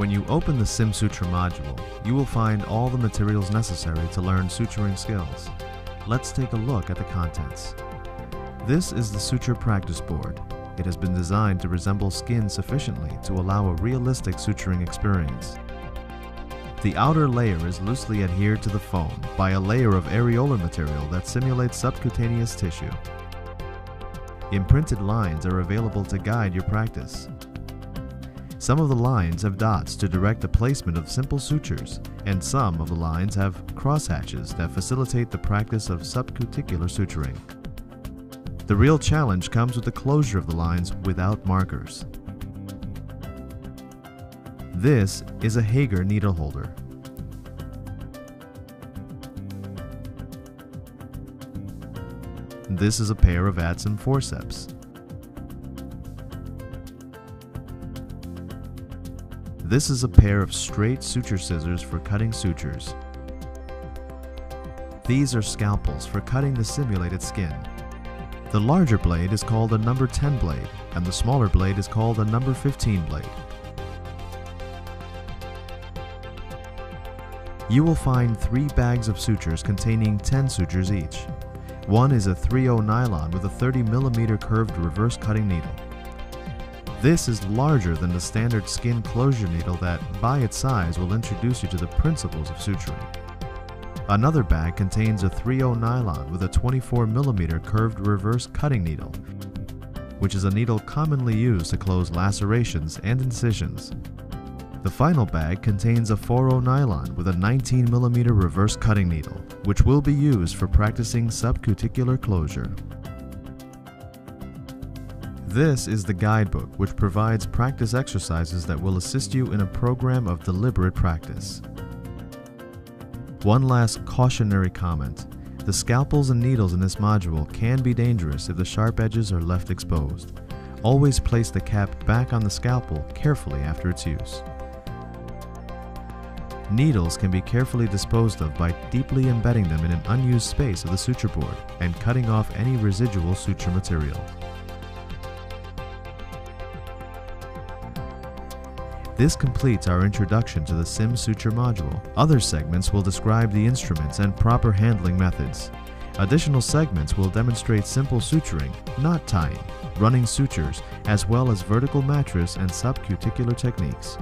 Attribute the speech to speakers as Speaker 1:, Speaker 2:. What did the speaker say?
Speaker 1: When you open the Sim Suture module, you will find all the materials necessary to learn suturing skills. Let's take a look at the contents. This is the suture practice board. It has been designed to resemble skin sufficiently to allow a realistic suturing experience. The outer layer is loosely adhered to the foam by a layer of areolar material that simulates subcutaneous tissue. Imprinted lines are available to guide your practice. Some of the lines have dots to direct the placement of simple sutures, and some of the lines have crosshatches that facilitate the practice of subcuticular suturing. The real challenge comes with the closure of the lines without markers. This is a Hager needle holder. This is a pair of Adson forceps. This is a pair of straight suture scissors for cutting sutures. These are scalpels for cutting the simulated skin. The larger blade is called a number 10 blade, and the smaller blade is called a number 15 blade. You will find 3 bags of sutures containing 10 sutures each. One is a 3/0 nylon with a 30 mm curved reverse cutting needle. This is larger than the standard skin closure needle that, by its size, will introduce you to the principles of suturing. Another bag contains a 3/0 nylon with a 24 mm curved reverse cutting needle, which is a needle commonly used to close lacerations and incisions. The final bag contains a 4/0 nylon with a 19 mm reverse cutting needle, which will be used for practicing subcuticular closure. This is the guidebook, which provides practice exercises that will assist you in a program of deliberate practice. One last cautionary comment. The scalpels and needles in this module can be dangerous if the sharp edges are left exposed. Always place the cap back on the scalpel carefully after its use. Needles can be carefully disposed of by deeply embedding them in an unused space of the suture board and cutting off any residual suture material. This completes our introduction to the Sim Suture module. Other segments will describe the instruments and proper handling methods. Additional segments will demonstrate simple suturing, knot tying, running sutures, as well as vertical mattress and subcuticular techniques.